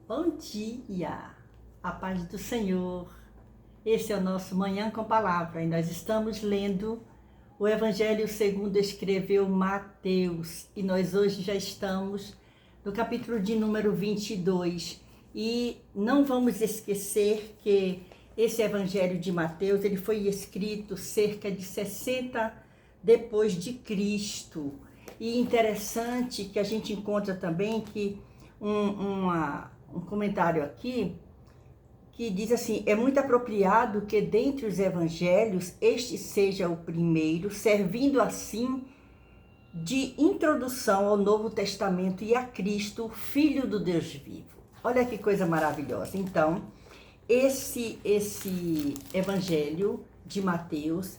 Bom dia, a paz do Senhor. Esse é o nosso Manhã com Palavra e nós estamos lendo o Evangelho segundo escreveu Mateus e nós hoje já estamos no capítulo de número 22 e não vamos esquecer que esse Evangelho de Mateus ele foi escrito cerca de 60 depois de Cristo. E interessante que a gente encontra também que um comentário aqui que diz assim: é muito apropriado que dentre os evangelhos este seja o primeiro, servindo assim de introdução ao Novo Testamento e a Cristo, Filho do Deus vivo. Olha que coisa maravilhosa. Então, esse evangelho de Mateus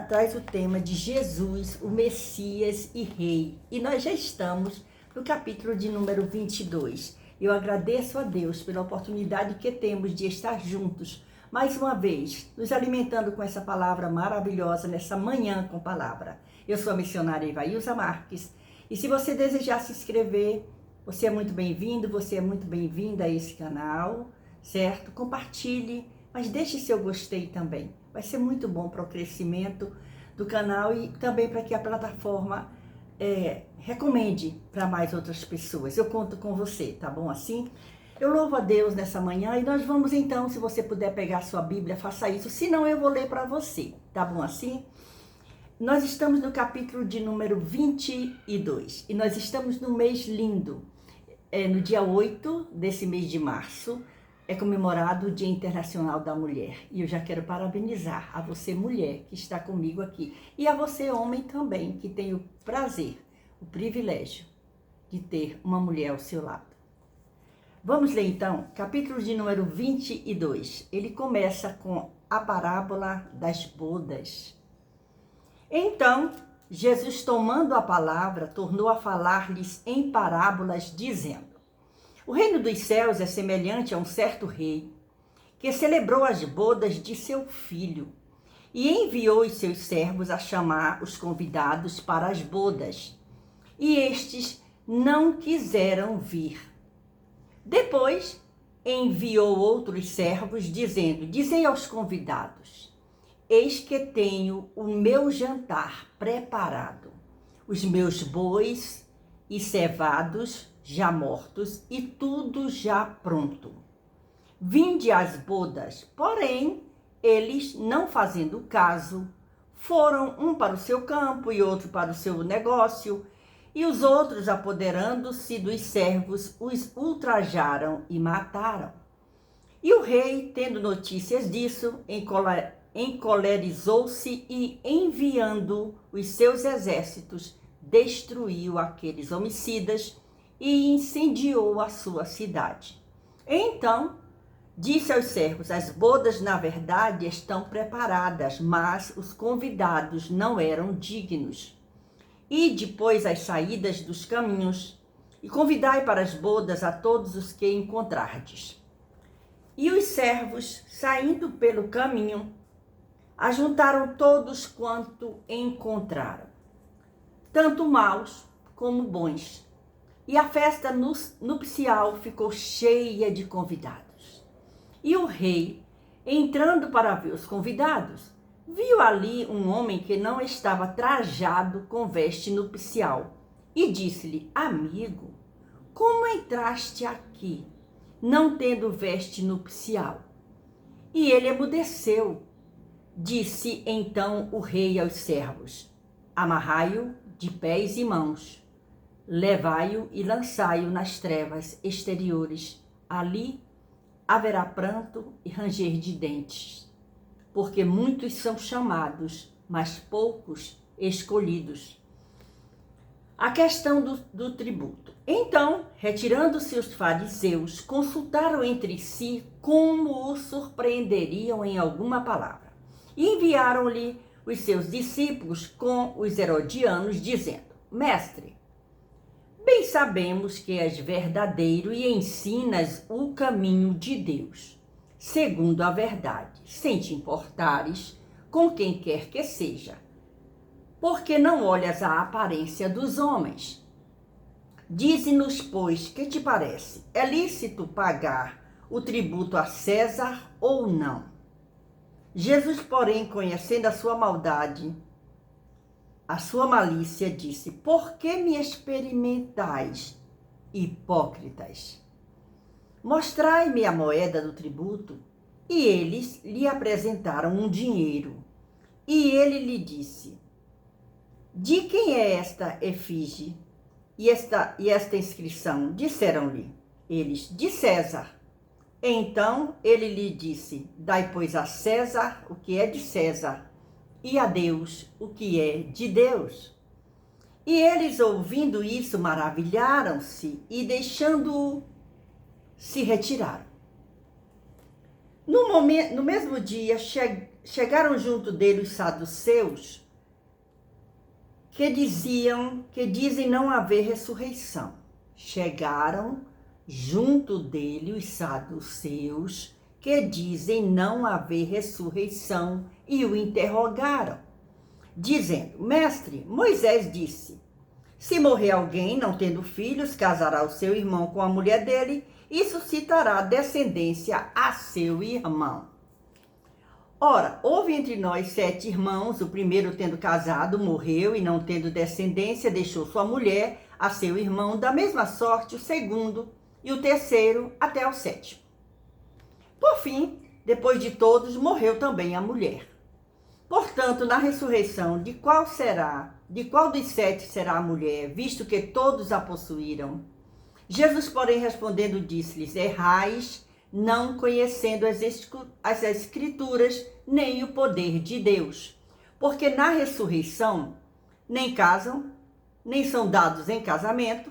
traz o tema de Jesus, o Messias e Rei. E nós já estamos no capítulo de número 22. Eu agradeço a Deus pela oportunidade que temos de estar juntos, mais uma vez, nos alimentando com essa palavra maravilhosa, nessa manhã com palavra. Eu sou a missionária Ivailza Marques, e se você desejar se inscrever, você é muito bem-vindo, você é muito bem-vinda a esse canal, certo? Compartilhe, mas deixe seu gostei também. Vai ser muito bom para o crescimento do canal e também para que a plataforma recomende para mais outras pessoas. Eu conto com você, tá bom assim? Eu louvo a Deus nessa manhã e nós vamos então, se você puder pegar sua Bíblia, faça isso. Se não, eu vou ler para você, tá bom assim? Nós estamos no capítulo de número 22 e nós estamos no mês lindo. No dia 8 desse mês de março, é comemorado o Dia Internacional da Mulher. E eu já quero parabenizar a você, mulher, que está comigo aqui. E a você, homem, também, que tem o prazer, o privilégio de ter uma mulher ao seu lado. Vamos ler, então, capítulo de número 22. Ele começa com a parábola das bodas. Então, Jesus, tomando a palavra, tornou a falar-lhes em parábolas, dizendo: o reino dos céus é semelhante a um certo rei, que celebrou as bodas de seu filho, e enviou os seus servos a chamar os convidados para as bodas, e estes não quiseram vir. Depois enviou outros servos, dizendo: dizei aos convidados, eis que tenho o meu jantar preparado, os meus bois e cevados já mortos e tudo já pronto. Vinde às bodas. Porém, eles, não fazendo caso, foram um para o seu campo e outro para o seu negócio, e os outros, apoderando-se dos servos, os ultrajaram e mataram. E o rei, tendo notícias disso, encolerizou-se e, enviando os seus exércitos, destruiu aqueles homicidas e incendiou a sua cidade. Então, disse aos servos: as bodas, na verdade, estão preparadas, mas os convidados não eram dignos. Ide, pois, às saídas dos caminhos, e convidai para as bodas a todos os que encontrardes. E os servos, saindo pelo caminho, ajuntaram todos quanto encontraram, tanto maus como bons. E a festa nupcial ficou cheia de convidados. E o rei, entrando para ver os convidados, viu ali um homem que não estava trajado com veste nupcial. E disse-lhe: amigo, como entraste aqui, não tendo veste nupcial? E ele emudeceu. Disse então o rei aos servos: amarrai-o de pés e mãos, levai-o e lançai-o nas trevas exteriores. Ali haverá pranto e ranger de dentes, porque muitos são chamados, mas poucos escolhidos. A questão do tributo. Então, retirando-se os fariseus, consultaram entre si como o surpreenderiam em alguma palavra. E enviaram-lhe os seus discípulos com os herodianos, dizendo: mestre, bem sabemos que és verdadeiro e ensinas o caminho de Deus, segundo a verdade, sem te importares com quem quer que seja, porque não olhas a aparência dos homens, Dize-nos, pois, que te parece? É lícito pagar o tributo a César ou não? Jesus, porém, conhecendo a sua maldade, a sua malícia, disse: por que me experimentais, hipócritas? Mostrai-me a moeda do tributo. E eles lhe apresentaram um dinheiro. E ele lhe disse: de quem é esta efígie e esta inscrição? Disseram-lhe eles: de César. Então ele lhe disse: dai, pois, a César o que é de César, e a Deus o que é de Deus. E eles, ouvindo isso, maravilharam-se e, deixando-o, se retiraram. No mesmo dia, chegaram junto dele os saduceus, que dizem não haver ressurreição. Chegaram junto dele os saduceus, que dizem não haver ressurreição, e o interrogaram, dizendo: mestre, Moisés disse: se morrer alguém não tendo filhos, casará o seu irmão com a mulher dele e suscitará descendência a seu irmão. Ora, houve entre nós 7 irmãos, o primeiro, tendo casado, morreu e não tendo descendência, deixou sua mulher a seu irmão, da mesma sorte o segundo e o terceiro até o 7º. Por fim, depois de todos, morreu também a mulher. Portanto, na ressurreição, de qual dos 7 será a mulher, visto que todos a possuíram? Jesus, porém, respondendo, disse-lhes: errais, não conhecendo as Escrituras, nem o poder de Deus. Porque na ressurreição, nem casam, nem são dados em casamento,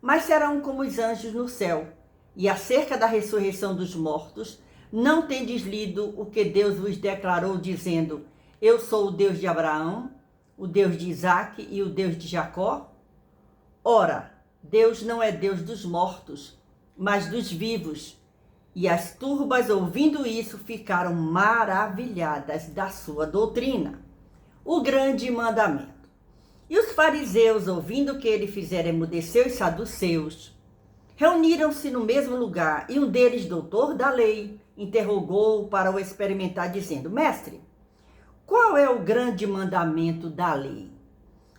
mas serão como os anjos no céu. E acerca da ressurreição dos mortos, não tendes lido o que Deus vos declarou, dizendo: eu sou o Deus de Abraão, o Deus de Isaque e o Deus de Jacó? Ora, Deus não é Deus dos mortos, mas dos vivos. E as turbas, ouvindo isso, ficaram maravilhadas da sua doutrina. O grande mandamento. E os fariseus, ouvindo o que ele fizera emudecer os saduceus, reuniram-se no mesmo lugar, e um deles, doutor da lei, interrogou-o para o experimentar, dizendo: mestre, qual é o grande mandamento da lei?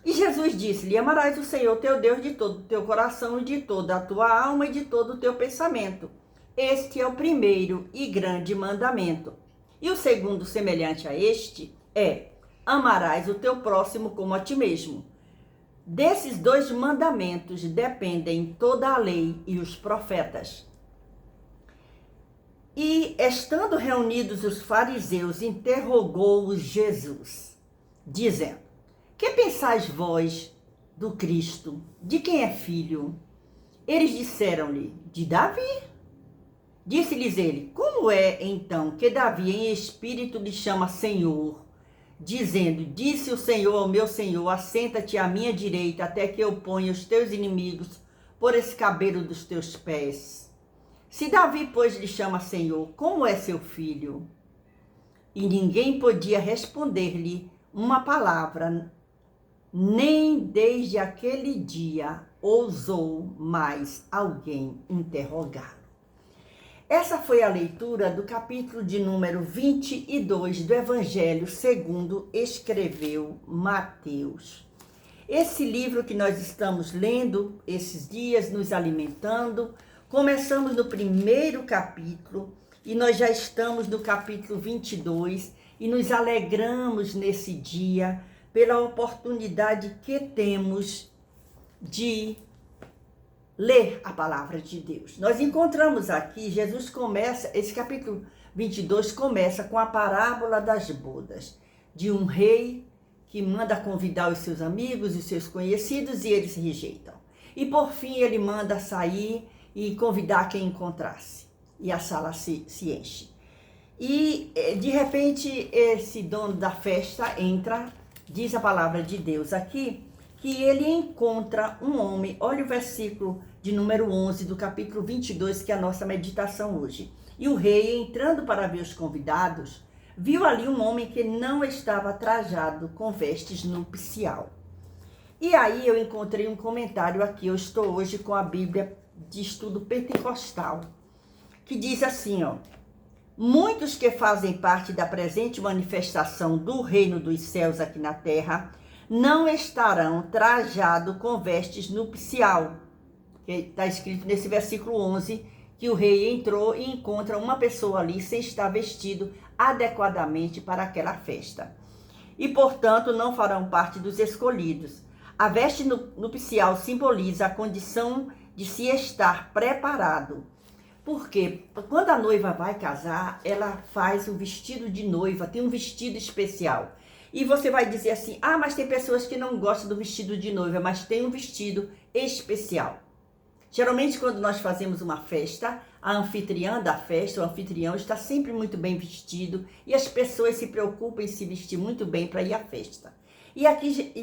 E Jesus disse-lhe: amarás o Senhor teu Deus de todo o teu coração e de toda a tua alma e de todo o teu pensamento. Este é o primeiro e grande mandamento. E o segundo, semelhante a este, é: amarás o teu próximo como a ti mesmo. Desses 2 mandamentos dependem toda a lei e os profetas. E, estando reunidos os fariseus, interrogou-os Jesus, dizendo: que pensais vós do Cristo? De quem é filho? Eles disseram-lhe: de Davi. Disse-lhes ele: como é, então, que Davi em espírito lhe chama Senhor, dizendo: disse o Senhor ao meu Senhor: assenta-te à minha direita, até que eu ponha os teus inimigos por escabelo dos teus pés? Se Davi, pois, lhe chama Senhor, como é seu filho? E ninguém podia responder-lhe uma palavra, nem desde aquele dia ousou mais alguém interrogá-lo. Essa foi a leitura do capítulo de número 22 do Evangelho segundo escreveu Mateus. Esse livro que nós estamos lendo esses dias, nos alimentando, começamos no primeiro capítulo e nós já estamos no capítulo 22 e nos alegramos nesse dia pela oportunidade que temos de ler a palavra de Deus. Nós encontramos aqui, Jesus começa, esse capítulo 22 começa com a parábola das bodas, de um rei que manda convidar os seus amigos e os seus conhecidos e eles rejeitam. E por fim ele manda sair e convidar quem encontrasse. E a sala se enche. E de repente esse dono da festa entra, diz a palavra de Deus aqui, que ele encontra um homem. Olha o versículo de número 11 do capítulo 22, que é a nossa meditação hoje. E o rei, entrando para ver os convidados, viu ali um homem que não estava trajado com vestes nupcial. E aí eu encontrei um comentário aqui, eu estou hoje com a Bíblia de Estudo Pentecostal, que diz assim, ó: muitos que fazem parte da presente manifestação do reino dos céus aqui na terra não estarão trajados com vestes nupcial. Está escrito nesse versículo 11 que o rei entrou e encontra uma pessoa ali sem estar vestido adequadamente para aquela festa. E, portanto, não farão parte dos escolhidos. A veste nupcial simboliza a condição de se estar preparado. Porque quando a noiva vai casar, ela faz o vestido de noiva, tem um vestido especial. E você vai dizer assim, mas tem pessoas que não gostam do vestido de noiva, mas tem um vestido especial. Geralmente, quando nós fazemos uma festa, a anfitriã da festa, o anfitrião, está sempre muito bem vestido e as pessoas se preocupam em se vestir muito bem para ir à festa. E aqui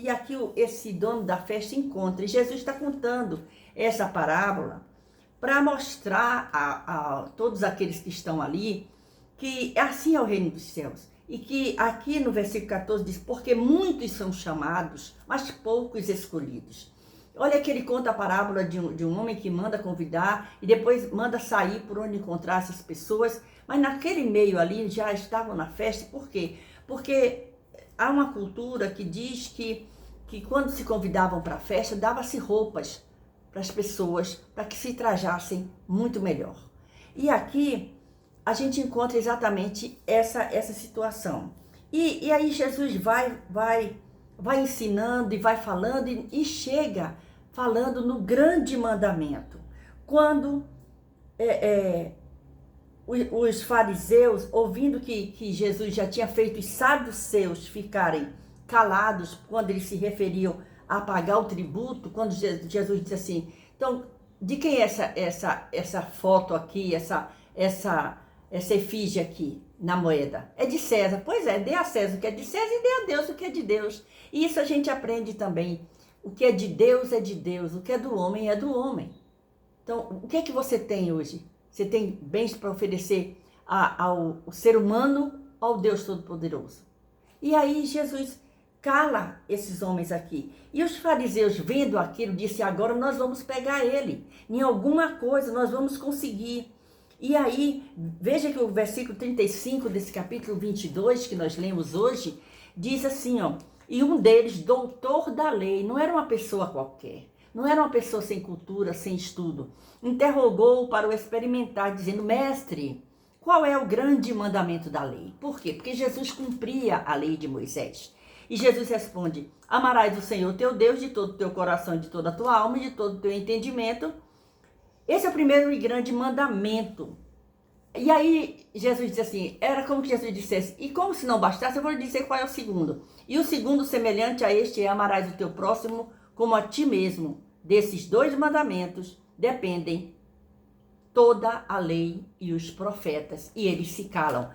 esse dono da festa encontra, e Jesus está contando essa parábola para mostrar a todos aqueles que estão ali que assim é o reino dos céus. E que aqui no versículo 14 diz, porque muitos são chamados, mas poucos escolhidos. Olha que ele conta a parábola de um homem que manda convidar e depois manda sair por onde encontrar essas pessoas, mas naquele meio ali já estavam na festa. Por quê? Porque há uma cultura que diz que quando se convidavam para a festa, dava-se roupas para as pessoas, para que se trajassem muito melhor. E aqui a gente encontra exatamente essa situação. E aí Jesus vai ensinando e vai falando e chega falando no grande mandamento. Quando os fariseus, ouvindo que Jesus já tinha feito os saduceus ficarem calados quando eles se referiam a pagar o tributo, quando Jesus disse assim, então, de quem é essa foto aqui, essa efígie aqui na moeda? É de César. Pois é, dê a César o que é de César e dê a Deus o que é de Deus. E isso a gente aprende também. O que é de Deus, o que é do homem é do homem. Então, o que é que você tem hoje? Você tem bens para oferecer ao ser humano, ao Deus Todo-Poderoso. E aí Jesus cala esses homens aqui. E os fariseus, vendo aquilo, disseram, agora nós vamos pegar ele. Em alguma coisa nós vamos conseguir. E aí, veja que o versículo 35 desse capítulo 22, que nós lemos hoje, diz assim, ó, e um deles, doutor da lei, não era uma pessoa qualquer, não era uma pessoa sem cultura, sem estudo, interrogou-o para o experimentar, dizendo, mestre, qual é o grande mandamento da lei? Por quê? Porque Jesus cumpria a lei de Moisés. E Jesus responde, amarás o Senhor teu Deus de todo o teu coração, de toda a tua alma e de todo o teu entendimento. Esse é o primeiro e grande mandamento. E aí Jesus diz assim, era como que Jesus dissesse, e como se não bastasse, eu vou lhe dizer qual é o segundo. E o segundo, semelhante a este, é amarás o teu próximo como a ti mesmo. Desses dois mandamentos dependem toda a lei e os profetas. E eles se calam.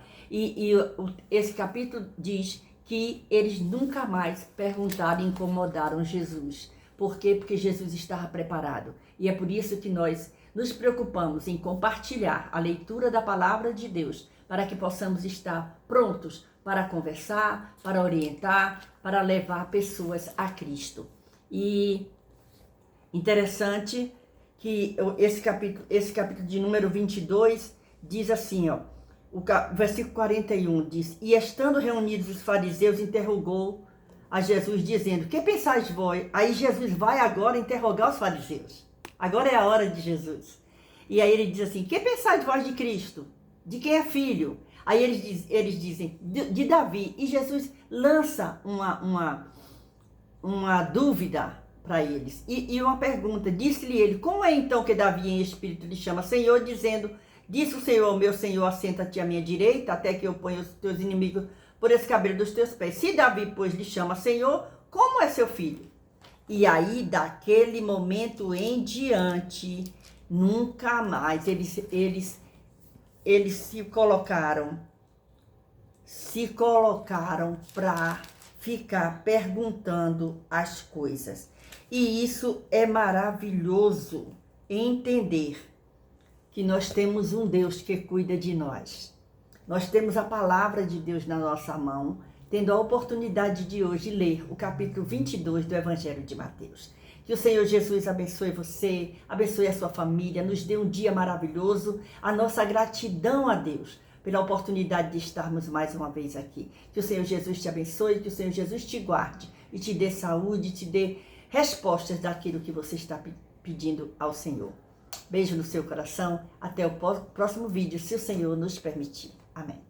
Esse capítulo diz que eles nunca mais perguntaram e incomodaram Jesus. Por quê? Porque Jesus estava preparado. E é por isso que nós nos preocupamos em compartilhar a leitura da palavra de Deus, para que possamos estar prontos para conversar, para orientar, para levar pessoas a Cristo. E interessante que esse capítulo de número 22 diz assim, ó, o versículo 41 diz, e estando reunidos os fariseus, interrogou a Jesus, dizendo, que pensais vós? Aí Jesus vai agora interrogar os fariseus. Agora é a hora de Jesus. E aí ele diz assim, que pensais vós de Cristo? De quem é filho? Aí eles dizem, de Davi. E Jesus lança uma dúvida para eles. E uma pergunta, disse-lhe ele, como é então que Davi em espírito lhe chama Senhor, dizendo, disse o Senhor, meu Senhor, assenta-te à minha direita, até que eu ponha os teus inimigos por escabelo dos teus pés. Se Davi, pois, lhe chama Senhor, como é seu filho? E aí, daquele momento em diante, nunca mais eles se colocaram para ficar perguntando as coisas. E isso é maravilhoso, entender que nós temos um Deus que cuida de nós. Nós temos a palavra de Deus na nossa mão, tendo a oportunidade de hoje ler o capítulo 22 do Evangelho de Mateus. Que o Senhor Jesus abençoe você, abençoe a sua família, nos dê um dia maravilhoso, a nossa gratidão a Deus pela oportunidade de estarmos mais uma vez aqui. Que o Senhor Jesus te abençoe, que o Senhor Jesus te guarde e te dê saúde, te dê respostas daquilo que você está pedindo ao Senhor. Beijo no seu coração, até o próximo vídeo, se o Senhor nos permitir. Amém.